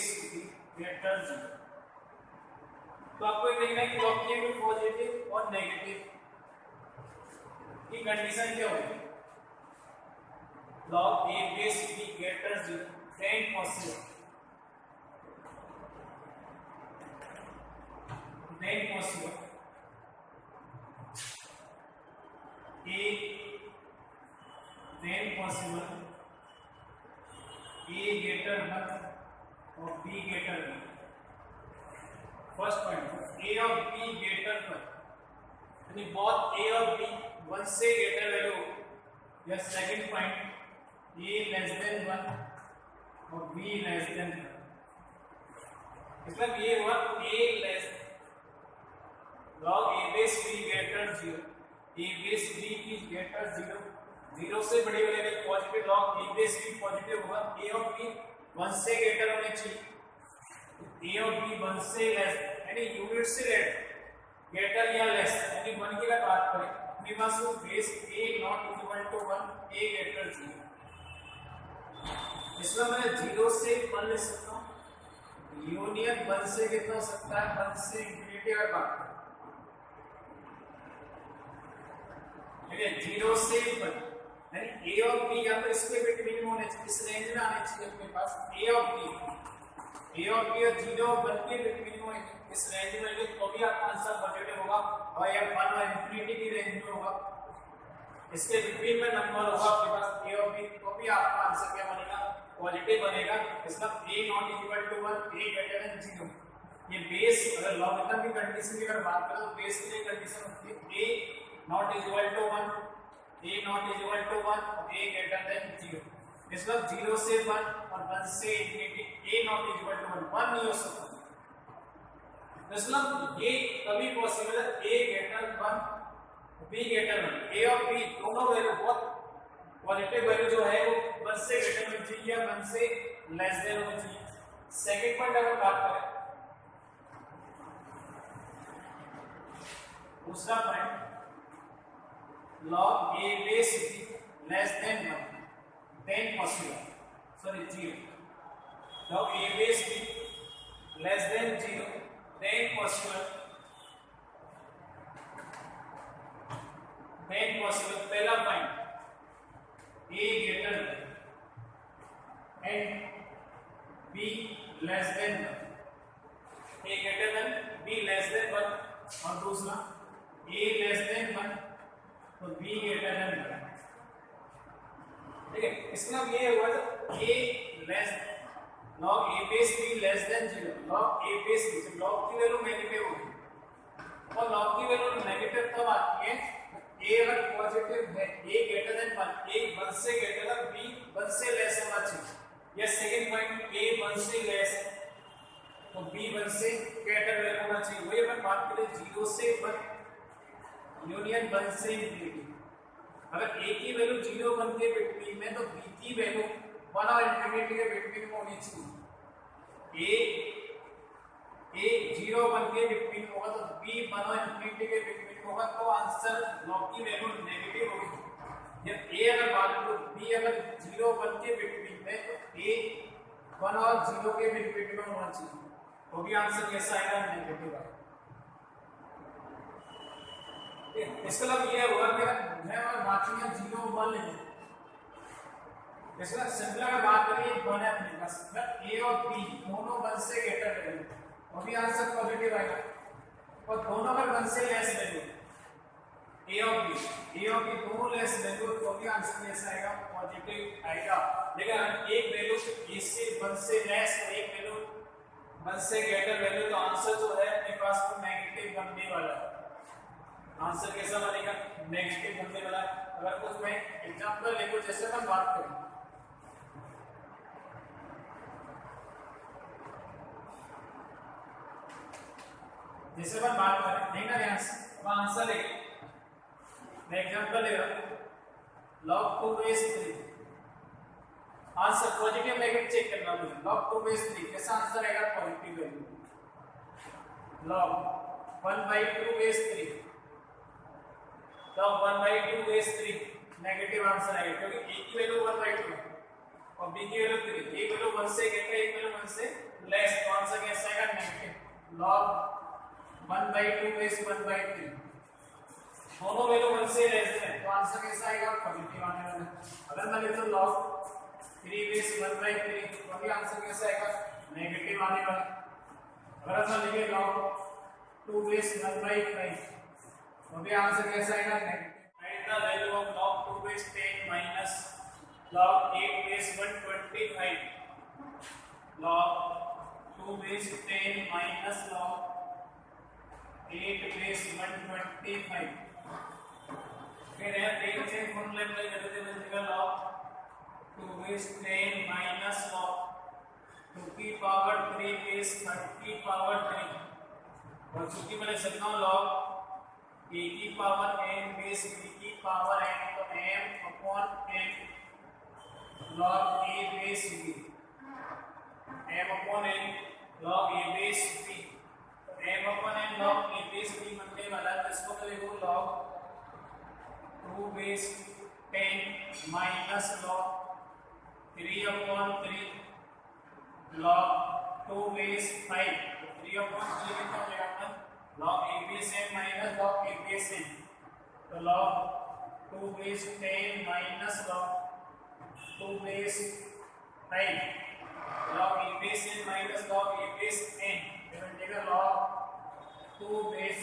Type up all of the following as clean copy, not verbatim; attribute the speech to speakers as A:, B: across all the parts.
A: Base b greater 0। तो आपको ये देखना है कि लॉग के में पॉजिटिव और नेगेटिव की कंडीशन क्या होगी। Log a base b greater 0 then possible A then possible A greater 1 or B greater 1। First point A और B greater 1 यानी बोथ A और B 1 से greater वैल्यू या second point A less than 1 और B less than 1। मतलब ये हुआ A less log A base B greater 0 A base B is greater 0 0 से बड़ी वाले में positive log A base B positive होगा। A और B 1 से ग्रेटर होने चाहिए। A और B 1 से लेस यानी यूनिट से ग्रेटर या लेस यानी 1 की अगर बात करें अपने पास वो base A not equal to 1 A greater 0। इसमें मैं 0 से 1 ले सकता हूँ। यूनियन 1 से कितना हो सकता है 1 से इंफिनिटी अगर बात करें ठीक है 0 से 1 यानी A और B या तो इसके बिटवीन में होने चाहिए, इस रेंज में आने चाहिए अपने पास A और B और 0 और 1 के बिटवीन में इस रेंज में होंगे तो भी आपका आंसर पॉजिटिव होगा और या 1 और इंफिनिटी की रेंज में होगा। इसके बिटवीन में नंबर होगा आपके पास A और B तो भी आपका आंसर क्या बनेगा पॉजिटिव बनेगा। मतलब A not equal to 1 A greater than 0। ये बेस अगर लॉजिकल की कंडीशन की अगर बात करें तो बेस की ये कंडीशन होती है A not equal to 1 A not equal to 1 A greater than 0। मतलब 0 से 1 और 1 से infinity A not equal to 1 नहीं हो सकता। मतलब ये कभी पॉसिबल है A greater 1 B greater 1 A और B दोनों वैल्यू बहुत पॉजिटिव वैल्यू जो है वो 1 से ग्रेटर होनी चाहिए या 1 से लेस देन होनी चाहिए। सेकंड पॉइंट अगर बात करें दूसरा point log A base B less than 1 then possible 0 log A base B less than 0 then possible पहला point A greater and B less than 1 A greater than B less than 1 और दूसरा A less than 1 तो B greater than 1। ठीक है इसका मतलब ये हुआ A less log A base B less than 0 log A base B जब log की वैल्यू नेगेटिव होगी और log की वैल्यू नेगेटिव तब आती है A अगर पॉजिटिव है A ग्रेटर देन 1 A 1 से ग्रेटर है B 1 से लेस होना चाहिए। या सेकंड पॉइंट A 1 से लेस है तो B 1 से ग्रेटर वैल्यू होना चाहिए। वही अपन बात करें 0 से 1 यूनियन 1 से इंफिनिटी अगर A की वैल्यू 0 1 के बिटवीन में तो B की वैल्यू 1 और इंफिनिटी के बिटवीन में होनी चाहिए। A 0 1 के बिटवीन होगा तो B 1 और इंफिनिटी के बिटवीन होगा तो आंसर लॉग की वैल्यू नेगेटिव होगी। जब A अगर बात करो B अगर 0 1 के बिटवीन में तो A 1 और 0 के बिटवीन में होना चाहिए तो भी आंसर कैसा आएगा नेगेटिव आएगा। इसका मतलब ये हुआ कि मैं और बाकी में 0 1 ले लूं इसका सिंपल अगर बात करें 1 है अपने पास मतलब A और B दोनों 1 से ग्रेटर ले लूं और भी आंसर पॉजिटिव आएगा और दोनों अगर 1 से लेस ले लूं A और B दोनों लेस ले लूं तो भी आंसर कैसा आएगा पॉजिटिव आएगा। लेकिन एक वैल्यू A से 1 से लेस और एक वैल्यू 1 से ग्रेटर वैल्यू तो आंसर जो है अपने पास वो नेगेटिव बनने वाला है। आंसर कैसा बनेगा नेगेटिव बनने वाला है। अगर कुछ मैं एग्जांपल लेको जैसे हम बात करें जैसे अपन बात करें देखना ध्यान से अब आंसर है मैं एग्जांपल ले रहा हूं log 2 base 3 answer positive negative check करना मुझे log 2 बेस 3 कैसा आंसर आएगा positive value log 1/2 base 3 log 1/2 base 3 negative answer आएगा क्योंकि A की वैल्यू 1/2 है और b की वैल्यू 3, एक वैल्यू 1 से ग्रेटर, एक वैल्यू 1 से लेस, कौन सा कैसा आएगा नेगेटिव log 1/2 बेस 1/3, दोनों वैल्यू 1 से लेस है तो आंसर कैसा आएगा पॉजिटिव आने वाला है। अगर मैं लिखूं log 3 बेस 1/3 तो भी आंसर कैसा आएगा नेगेटिव आने वाला है। अगर मैं लिखे log 2 बेस 1/5 तो भी आंसर कैसा आएगा negative. Find the value of log 2 base 10 minus log 8 base 125, log 2 base 10 minus log 8 base 125, फिर है टेन से फॉर्मूला अप्लाई कर देते हैं, बचेगा log 2 बेस 10 माइनस log 2 की पावर 3 बेस 3 की पावर 3, और चूंकि मैं लिख सकता हूँ log a की पावर n बेस b की पावर n, तो m upon n log a base b, m upon n log a base b, तो m upon n log a base b बनने वाला है। तो इसको मैं लिखूँ log 2 base 10 minus log 3 upon 3 log 2 base 5, 3 upon 3 कितना हो जाएगा log a base n minus log a base n, तो log 2 base 10 minus log 2 base 5 log a base n minus log a base n, तो बचेगा log 2 base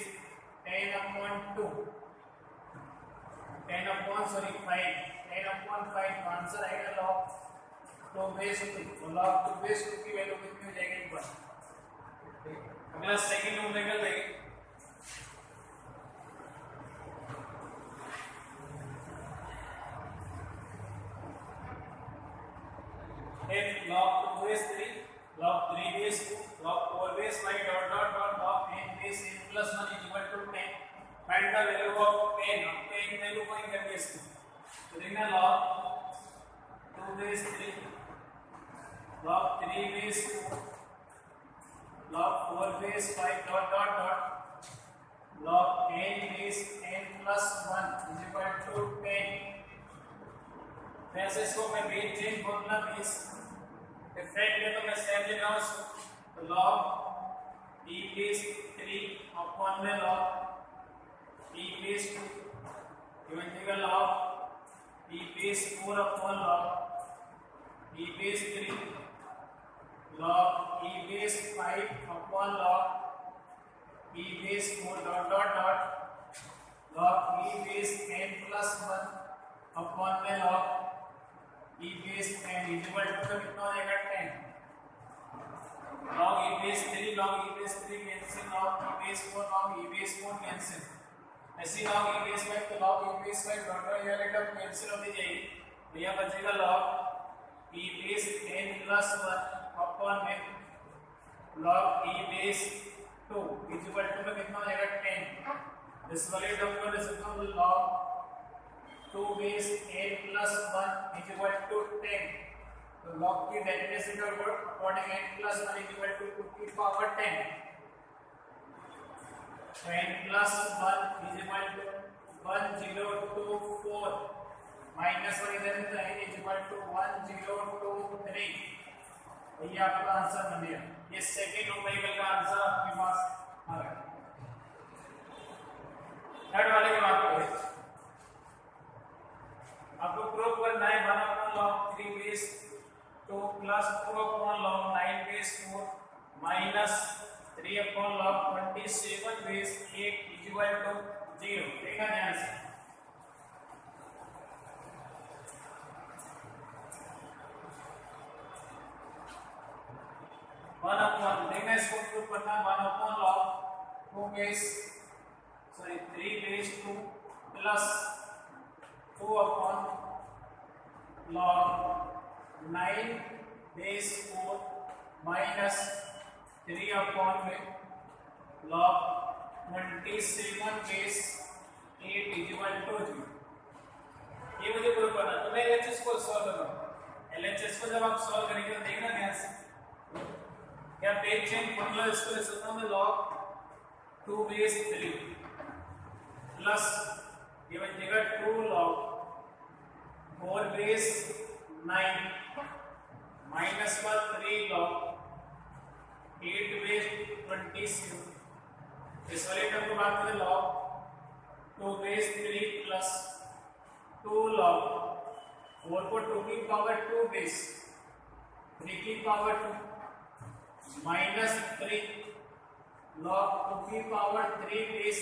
A: 10 upon 2 10 upon 5 का answer आएगा log 2 base 2, तो log 2 base 2 की value कितनी हो जाएगी 1। अगला सेकंड न्यूमेरिकल देखिए, if log 2 base 3, log 3 base 2, log 4 base 5 dot dot dot log n base n plus 1 is equal to 10, find the value of n, अब n value find करके इसकी, तो देखना log 2 base 3, log 3 base 2, log 4 base 5 dot dot dot log n base n plus 1 is equal to 10, वैसे इसको मैं base change formula base different है तो मैं सेम ले रहा हूँ इसको, तो log e बेस 3 अपॉन में log e बेस 2, ये बनेगा log e base 4 upon log e base 3, log e base 5 upon log e base 4 dot dot dot log e base n plus 1 upon में log e base 10 equal to कितना हो जाएगा 10, log e base 3 log e base 3 cancel, log e base 4 log e base 4 cancel, ऐसे log e base 5 तो log e base 5 dot dot ये later cancel होती जाएगी, तो यह बचेगा log e base 10 plus 1 upon में log e base 2 equal to कितना हो जाएगा 10, इस वाले टर्म को लिख सकता हूँ log 2 base n plus 1 is equal to 10, तो log की डेरिवेटिव का according n plus 1 is equal to 2 की पावर 10, तो n plus 1 is equal to 1024 minus 1 इधर तो n is equal to 1023, तो ये आपका आंसर बन गया। ये सेकंड न्यूमेरिकल का आंसर आपके पास आ गया। थर्ड वाले की बात करें, आपको प्रूव करना है 1 upon log 3 base 2 plus 2 upon log 9 base 4 minus 3 upon log 27 base 8 equal to 0। देखना ध्यान से, वन अपॉन देखना इसको प्रूव करना है 1 upon log 2 base 3 base 2 plus 2 upon log 9 base 4 minus 3 upon में log 27 बेस 8 इक्वल टू 0। ये मुझे प्रूव करना है, तो मैं एलएचएस को सॉल्व कर रहा हूँ। एलएचएस को जब आप सॉल्व करेंगे तो देखना ध्यान से, क्या बेस चेंज फॉर्मूला इसको लिख सकता हूँ मैं log 2 बेस 3 प्लस ये बन जाएगा 2 log 4 बेस 9 माइनस का 3 log 8 बेस 27। इस वाले टर्म को बात करें log 2 बेस 3 प्लस 2 log 4 को 2 की पावर 2 बेस 3 की पावर 2 माइनस 3 log 2 की पावर 3 बेस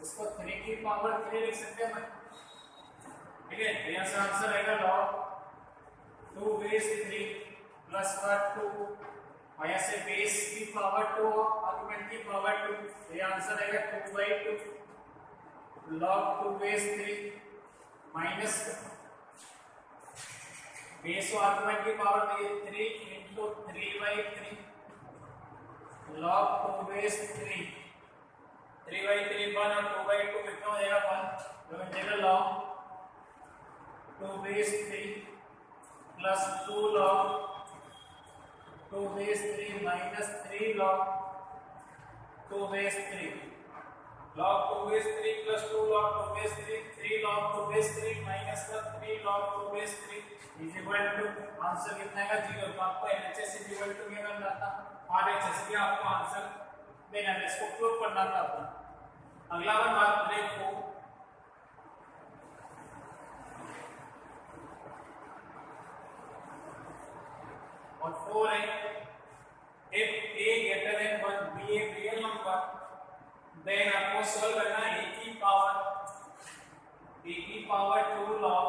A: उसको 3 की पावर 3 लिख सकते हैं। ठीक है, यहाँ से आंसर आएगा log 2 बेस 3 प्लस का 2 और यहाँ से बेस की पावर 2 आर्गुमेंट की पावर 2, ये आंसर आएगा 2/2 log 2 बेस 3 माइनस बेस और आर्गुमेंट की पावर 3 इंटू 3/3 log 2 बेस 3 3/3 1 और 2/2 कितना हो जाएगा 1, तो बन जाएगा log 2 base 3 plus 2 log 2 base 3 minus 3 log 2 base 3 log 2 base 3 plus 2 log 2 base 3 log 2 base 3 minus का 3 log 2 base 3 is equal to answer कितना है 0। तो आपको एलएचएस इज इक्वल टू क्या करना था, आरएचएस भी आपको आंसर देना है, इसको प्रूव करना था आपको। अगला वन बात करें 4 और 4 है if a greater than 1 be a real number then आपको सॉल्व करना है a की power 2 log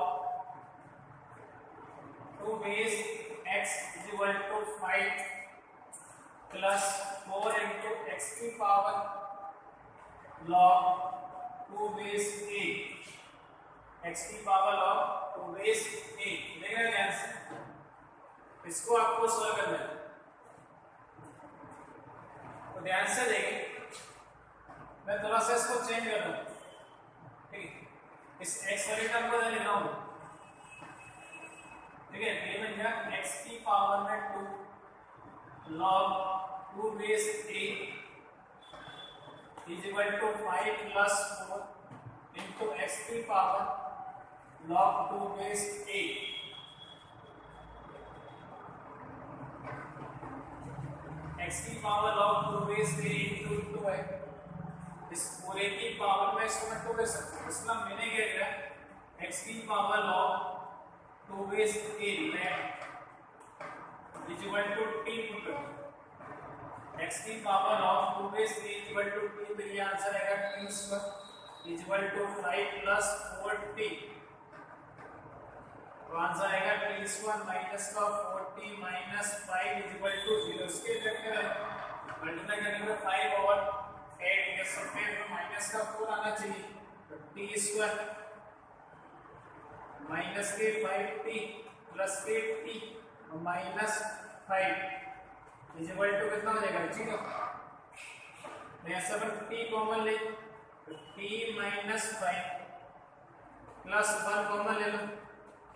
A: 2 base x is equal to 5 plus 4 into x की पावर log 2 बेस 8 x की पावर log 2 बेस 8 देख रहे हैं, इसको आपको सॉल्व करना है। तो ध्यान से देखिए, मैं थोड़ा सा इसको चेंज कर रहा हूं। ठीक है, इस x वाले टर्म को ले रहा हूं। ठीक है, ये बन गया x की पावर में 2 log 2 base 8 is equal to 5 plus 4 into x की पावर log 2 बेस 8 x की पावर log 2 बेस 3 into 2 है। इस पूरे की पावर में इसको मैं 2 ले सकता हूँ, इसका मैंने क्या किया x की पावर log 2 बेस 8 में is equal to t put x की power log 2 base 3 is equal to t, तो ये आंसर आएगा t square is equal to 5 plus 4t। तो आंसर आएगा t स्क्वायर माइनस का 4t minus 5 is equal to 0। इसके effective multiply करने पे 5 और 8 ये सब में माइनस का 4 आना चाहिए, तो t स्क्वायर माइनस के 5t प्लस के t minus 5 is equal to कितना हो जाएगा 0। मैं सब t कॉमन ले, तो t माइनस 5 प्लस 1 कॉमन ले लो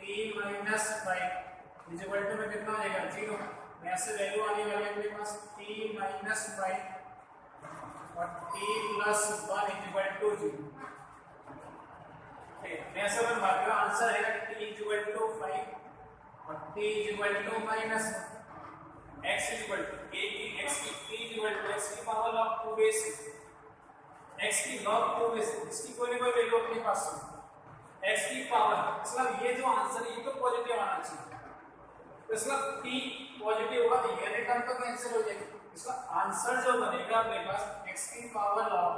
A: t minus 5 is equal to में कितना हो जाएगा 0। यहाँ से वैल्यू आने वाली है अपने पास t माइनस 5 और t plus 1 is equal to 0। यहाँ से अपन बात करें, आंसर आएगा t इज इक्वल टू 5 और t is equal to minus 1 x is equal to a की x की t is equal to x की पावर log 2 बेस x की log 2 बेस, इसकी कोई ना कोई वैल्यू अपने पास है x की पावर, मतलब ये जो आंसर है ये तो पॉजिटिव आना चाहिए, तो इसका t पॉजिटिव होगा तो ये टर्म तो कैंसिल हो जाएगी। इसका आंसर जो बनेगा अपने पास x की power log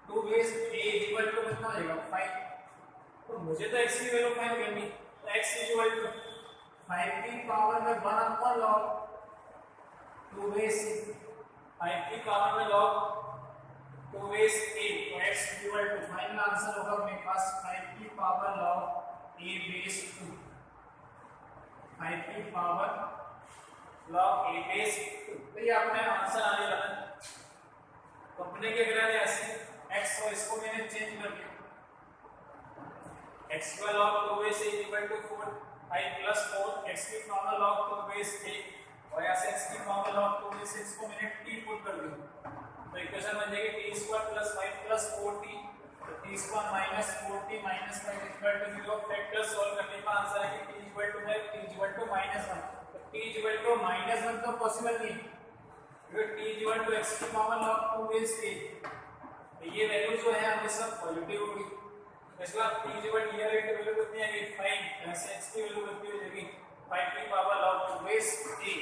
A: 2 base a equal to कितना हो जाएगा 5। तो मुझे तो x की वैल्यू फाइंड करनी, तो x इक्वल टू 5 की पावर में 1 log 2 बेस 5 की पावर में log 2 बेस 8, तो x equal to final answer होगा मेरे पास 5 की पावर log a बेस 2, 5 की पावर log a बेस 2। तो ये अपने आंसर आने वाला है। तो अपने क्या करा है ऐसे x और इसको मैंने चेंज कर दिया, x का log 2 base a equal to 4 5 plus 4 x की पावर log 2 बेस 8 और यहाँ से x की पावर log 2 बेस 6 को मैंने t पुट कर दिया, तो इक्वेशन बन जाएगी t square plus 5 plus 4t, तो t square minus 4t minus 5 equal to 0। Factor solve करने का आंसर है कि t equal to 5 t equal to -1, तो t t इक्वल टू -1 तो पॉसिबल नहीं, क्योंकि t इक्वल टू x की पावर log 2 बेस a, तो ये वैल्यू जो है हमेशा पॉजिटिव होगी। इसका t इक्वल टू ये वैल्यू कितनी आएगी 5, ऐसे x की वैल्यू कितनी हो जाएगी 5 की पावर log 2 बेस a।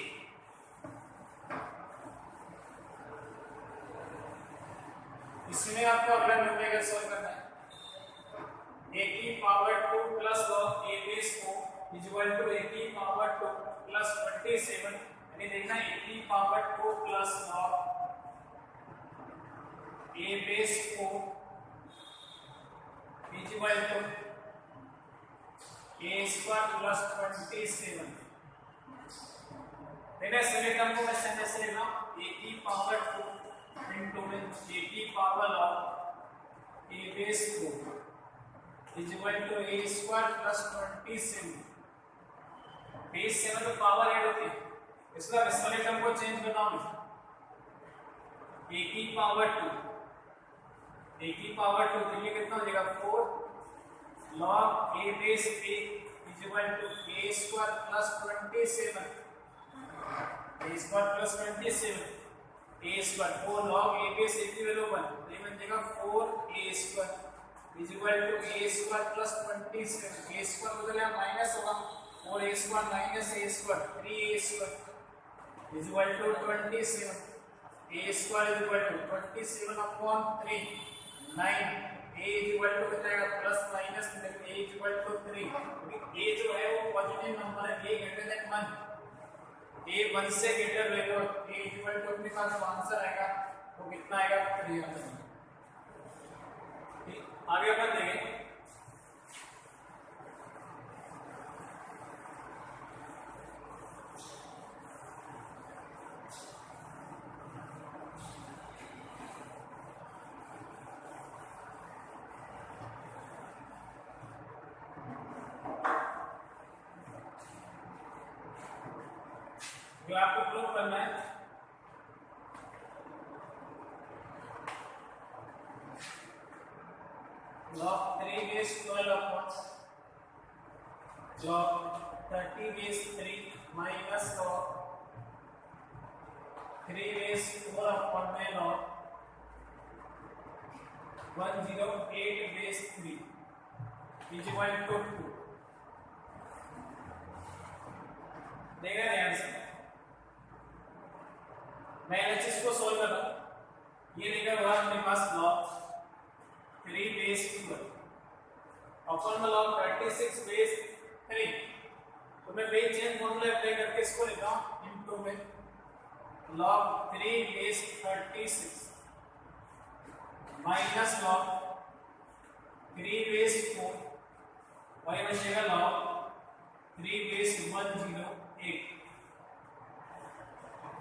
A: इसमें आपको अगला न्यूमेरिकल सॉल्व करना है, a की power 2 plus log a base 4 equal to a की पावर 2 प्लस 27, यानी देखना a की power 2 plus log a base 4 equal to a square plus 27। देखना सभी टर्म को मैं ऐसे लेना, a की पावर 2 into a की power log a base 4 equal to a square plus 27। Base 7 में पावर ऐड होती है, इसका इस वाले टर्म को चेंज करना होगा, a की पावर 2 तो ये कितना हो जाएगा 4 log a base 8 equal to a square plus 27, a square plus 27 a square 4 log a base 8 की वैल्यू 1, तो ये बन जाएगा 4a square equal to a square plus 27, a square बदले माइनस होगा 4a square minus a square 3a square equal to 27, a square equal to 27 upon 3 9, a equal to कितना आएगा plus minus a equal to 3, क्योंकि a जो है वो positive number है, a greater then 1, a 1 से ग्रेटर लेगा, a इक्वल टू अपने पास आंसर आएगा वो कितना आएगा 3 आएगा। आगे अपन देखेंगे जो आपको प्रूव करना है, log 3 base 12 upon log 30 base 3 minus log 3 base 4 upon में log 108 बेस 3 इक्वल टू 2। देखा ध्यान से, मैं एलएचएस को सॉल्व कर रहा हूं, ये देखा हुआ अपने पास log 3 बेस 12 अपॉन में log 36 बेस 3, तो मैं बेस चेंज फॉर्मूला अप्लाई करके इसको लिखता हूं इनटू में log 3 base 36 minus log 3 base 4 और ये बचेगा log 3 बेस 108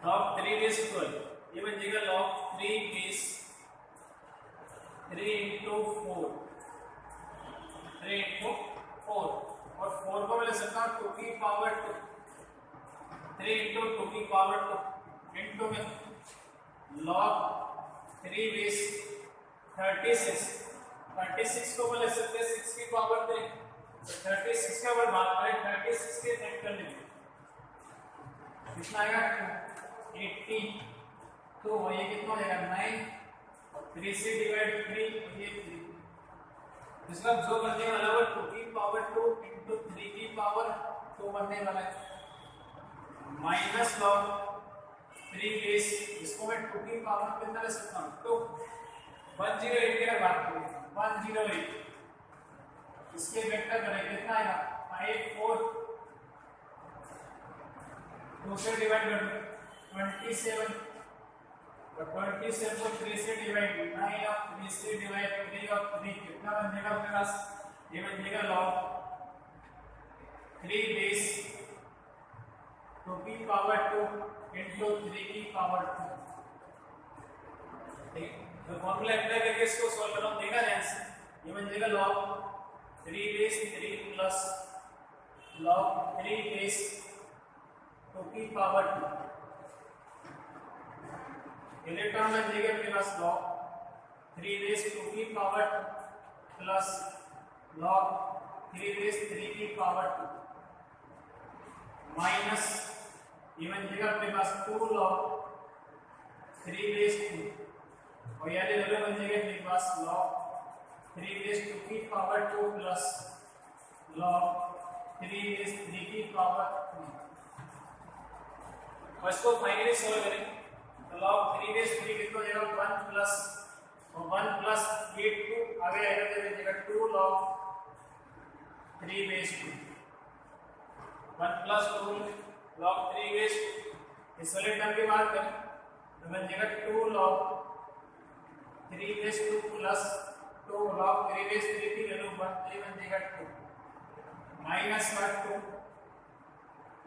A: log 3 बेस 12, ये बचेगा log 3 बेस 3 into 4 और 4 को मैं ले सकता हूँ 2 की पावर 2, 3 into 2 की पावर 2 into में log 3 बेस 36 को मैं ले सकते हैं 6 की पावर 3, तो 36 का अगर बात करें 36 के फैक्टर लेंगे कितना आएगा 80, तो ये कितना हो जाएगा 9, 3 से डिवाइड 3 ये 3, इसका जो बनने वाला है 2 की पावर 2 into 3 की पावर 2 बनने वाला है, माइनस log 3 बेस, इसको मैं 2 की पावर कितना ले सकता हूँ 2, 108 की बात करें 108, इसके वेक्टर करें कितना आएगा 5 4, 2 से डिवाइड कर 27 और 27 को 3 से डिवाइड 9 और 3 से डिवाइड 3 और 3 कितना बनेगा अपने पास, ये बनेगा log 3 बेस 2 की पावर 2 into 3 की पावर 2। ठीक, तो फॉर्मूला अप्लाई करके इसको सॉल्व कर रहा हूं, देखा ध्यान से, ये बनेगा log 3 base 3 plus log 3 base 2 की पावर 2, इलेक्ट्रॉन में देगा अपने पास log 3 बेस 2 की पावर 2 प्लस log 3 बेस 3 की पावर 2 माइनस ये बन जाएगा अपने पास 2 log 3 base 2 और ये वाले बन जाएगा अपने पास log 3 base 2 की पावर 2 प्लस log 3 base 3 की पावर 3 और इसको फाइनली सॉल्व करें तो log 3 base 3 कितना हो जाएगा 1 प्लस और 1 प्लस ये 2 आगे आएगा तो बन जाएगा 2 log 3 base 2 1 plus 2 log 3 base 2 इस वाले टर्म की बात करें तो बन जाएगा 2 log 3 base 2 plus 2 log 3 base 3 की वैल्यू 1 ये बन जाएगा 2 माइनस 2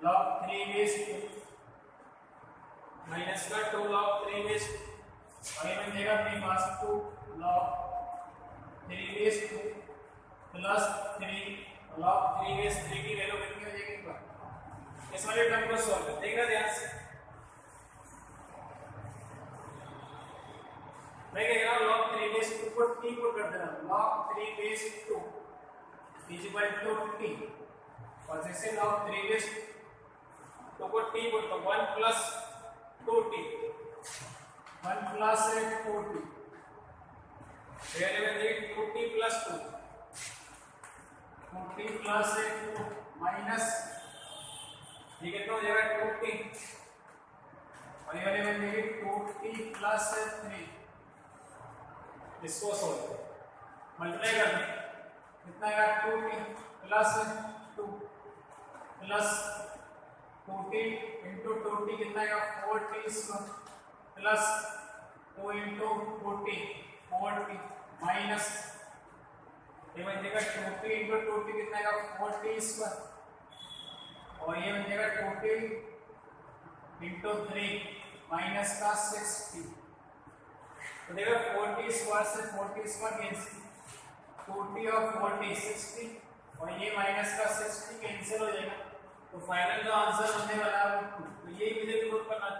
A: log 3 base 2 माइनस का 2 log 3 base और ये बन जाएगा अपने पास 2 log 3 base 2 plus 3 log 3 base 3 की वैल्यू कितनी हो जाएगी इस वाले टर्म को सॉल्व कर देखना ध्यान से मैं कह रहा हूं log 3 base 2 को t पुट कर देना log 3 base 2 is equal to t और जैसे log 3 base 2 को t पुट तो 1 प्लस 2t 1 प्लस 2t पहले में 2t plus 2 2t plus 2 minus ये कितना हो जाएगा 2t और ये वाले में देंगे 2t प्लस 3 इसको सोल्व मल्टीप्लाई कर दें कितना आएगा 2t plus 2 plus 2t into 2t कितना आएगा 4t square plus 2 into 4t 4t minus ये बन जाएगा 2t इंटू 2t कितना आएगा 4t स्क्वायर और ये बन जाएगा 2t इंटू 3 माइनस का 6t तो देखो 4t स्क्वायर से 4t स्क्वायर कैंसिल 2t और 4t 6t और ये माइनस का 6t कैंसिल हो जाएगा तो फाइनल का आंसर होने वाला है 2 तो यही मुझे प्रूव करना था।